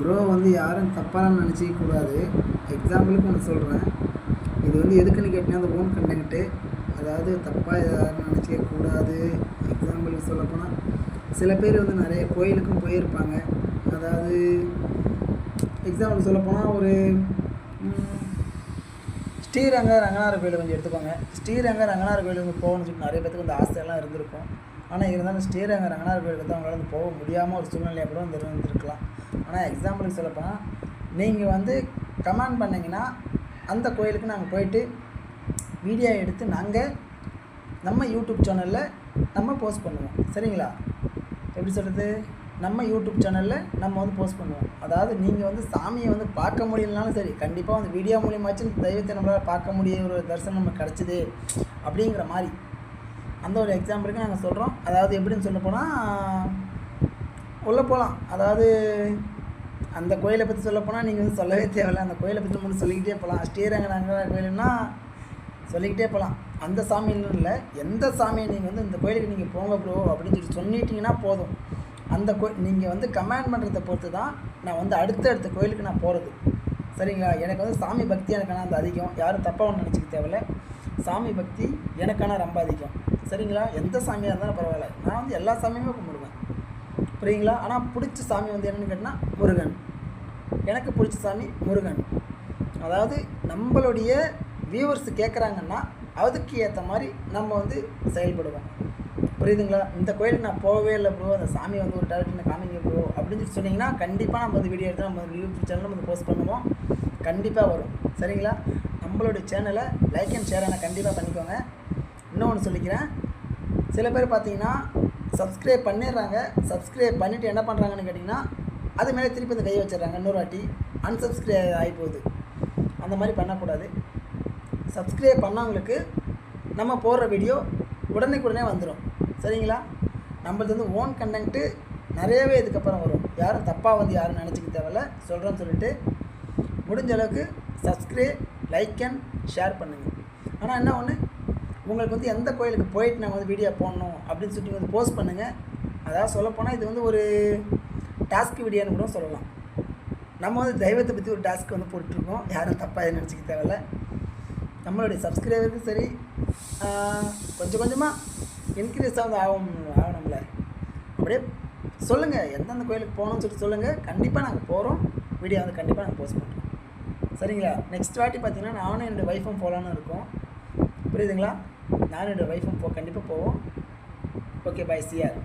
Bro வந்து யாரும் தப்பாக நினச்சிக்க கூடாது. எக்ஸாம்பிளுக்கு ஒன்று சொல்கிறேன். இது வந்து எதுக்குன்னு கேட்டிங்கன்னா, அந்த ஓன் கண்டென்ட்டு, அதாவது தப்பாக யாரும் நினச்சிக்க கூடாது. எக்ஸாம்பிளுக்கு சொல்லப்போனால், சில பேர் வந்து நிறைய கோயிலுக்கும் போயிருப்பாங்க. அதாவது எக்ஸாம்பிள் சொல்லப்போனால் ஒரு ஸ்ரீரங்க ரங்கநாதர் கோயில் கொஞ்சம் எடுத்துக்கோங்க. ஸ்ரீரங்க ரங்கநாதர் கோயில் வந்து போகணும்னு சொல்லிட்டு நிறைய பேருக்கு வந்து ஆசையெல்லாம் இருந்திருக்கும். ஆனால் இருந்தாலும் ஸ்ரீரங்க ரங்கநாதர் கோயிலுக்கு தான் அவங்களால வந்து போக முடியாமல் ஒரு சூழ்நிலையாக கூட வந்து இருந்திருக்கலாம். ஆனால் எக்ஸாம்பிளுக்கு சொல்லப்போனால், நீங்கள் வந்து கமெண்ட் பண்ணிங்கன்னா அந்த கோயிலுக்கு நாங்கள் போயிட்டு வீடியோ எடுத்து நாங்கள் நம்ம யூடியூப் சேனலில் நம்ம போஸ்ட் பண்ணுவோம். சரிங்களா? எப்படி சொல்கிறது, நம்ம யூடியூப் சேனலில் நம்ம வந்து போஸ்ட் பண்ணுவோம். அதாவது நீங்கள் வந்து சாமியை வந்து பார்க்க முடியலனாலும் சரி, கண்டிப்பாக வந்து வீடியோ மூலியமாச்சும் தெய்வத்தை நம்மளால் பார்க்க முடிய ஒரு தரிசனம் நமக்கு கிடச்சிது அப்படிங்கிற மாதிரி அந்த ஒரு எக்ஸாம்பிளுக்கு நாங்கள் சொல்கிறோம். அதாவது எப்படின்னு சொல்ல போனால் உள்ளே போகலாம். அதாவது அந்த கோயிலை பற்றி சொல்ல போனால் நீங்கள் வந்து சொல்லவே தேவையில்லை. அந்த கோயிலை பற்றி மட்டும் சொல்லிக்கிட்டே போகலாம். ஸ்ரீரங்க ரங்கநாதர் கோயிலுன்னா சொல்லிக்கிட்டே போகலாம். அந்த சாமின்னு இல்லை, எந்த சாமியை நீங்கள் வந்து இந்த கோயிலுக்கு நீங்கள் போங்க ப்ரோ அப்படின்னு சொல்லி சொன்னிட்டிங்கன்னா போதும். அந்த நீங்கள் வந்து கமெண்ட் பண்ணுறதை பொறுத்து தான் நான் வந்து அடுத்த கோயிலுக்கு நான் போகிறது. சரிங்களா? எனக்கு வந்து சாமி பக்தி எனக்கான அந்த அதிகம். யாரும் தப்பாக ஒன்று நினச்சிக்க தேவையில்லை. சாமி பக்தி எனக்கான ரொம்ப அதிகம். சரிங்களா? எந்த சாமியாக இருந்தாலும் பரவாயில்ல, நான் வந்து எல்லா சாமியுமே கும்பிடுவேன். புரியுங்களா? ஆனால் பிடிச்ச சாமி வந்து என்னென்னு கேட்டால் முருகன். எனக்கு பிடிச்ச சாமி முருகன். அதாவது நம்மளுடைய வியூவர்ஸ் கேட்குறாங்கன்னா அதுக்கு ஏற்ற மாதிரி நம்ம வந்து செயல்படுவோம். புரியுதுங்களா? இந்த கோயிலுக்கு நான் போகவே இல்லை ப்ரோ, அந்த சாமி வந்து ஒரு டேரக்ட் காமிங்க ப்ரோ அப்படின்னு சொல்லி சொன்னீங்கன்னா கண்டிப்பாக நம்ம வந்து வீடியோ எடுத்து நம்ம யூடியூப் சேனலில் வந்து போஸ்ட் பண்ணுவோம். கண்டிப்பாக வரும். சரிங்களா? நம்மளுடைய சேனலை லைக் அண்ட் ஷேர் ஆனால் கண்டிப்பாக பண்ணிக்கோங்க. இன்னொன்று சொல்லிக்கிறேன், சில பேர் பார்த்தீங்கன்னா சப்ஸ்கிரைப் பண்ணிடுறாங்க. சப்ஸ்கிரைப் பண்ணிவிட்டு என்ன பண்ணுறாங்கன்னு கேட்டிங்கன்னா அது மேலே திருப்பி அந்த கை வச்சிடுறாங்க. இன்னொரு வாட்டி அன்சப்ஸ்கிரைப் ஆகி போகுது. அந்த மாதிரி பண்ணக்கூடாது. சப்ஸ்கிரைப் பண்ணவங்களுக்கு நம்ம போடுற வீடியோ உடனே வந்துடும். சரிங்களா? நம்மளது வந்து ஓன் கண்டென்ட்டு நிறையவே இதுக்கப்புறம் வரும். யாரும் தப்பாக வந்து யாரும் நினச்சிக்க தேவையில்ல, சொல்கிறேன்னு சொல்லிட்டு முடிஞ்ச அளவுக்கு சப்ஸ்கிரைப், லைக் அண்ட் ஷேர் பண்ணுங்கள். ஆனால் என்ன ஒன்று, உங்களுக்கு வந்து எந்த கோயிலுக்கு போயிட்டு நாங்கள் வந்து வீடியோ போடணும் அப்படின்னு சொல்லிட்டு வந்து போஸ்ட் பண்ணுங்கள். அதாவது சொல்லப்போனால் இது வந்து ஒரு டாஸ்க் வீடியோன்னு கூட சொல்லலாம். நம்ம வந்து தெய்வத்தை பற்றி ஒரு டாஸ்க் வந்து போட்டுருக்கோம். யாரும் தப்பாக எதுவும் நினச்சிக்க தேவையில்ல. நம்மளுடைய சப்ஸ்கிரைபருக்கு சரி கொஞ்சம் கொஞ்சமாக இன்க்ரீஸாக வந்து ஆகணும்ல. அப்படியே சொல்லுங்கள், எந்தெந்த கோயிலுக்கு போகணும்னு சொல்லிட்டு சொல்லுங்கள். கண்டிப்பாக நாங்கள் போகிறோம். வீடியோ வந்து கண்டிப்பாக நாங்கள் போஸ்ட் பண்ணுறோம். சரிங்களா? நெக்ஸ்ட் வாட்டி பார்த்தீங்கன்னா நானும் என்னோடய ஒய்ஃபும் போகலான்னு இருக்கோம். புரியுதுங்களா? நானும் என்னோடய ஒய்ஃபும் கண்டிப்பாக போவோம். Okay, bye, C R.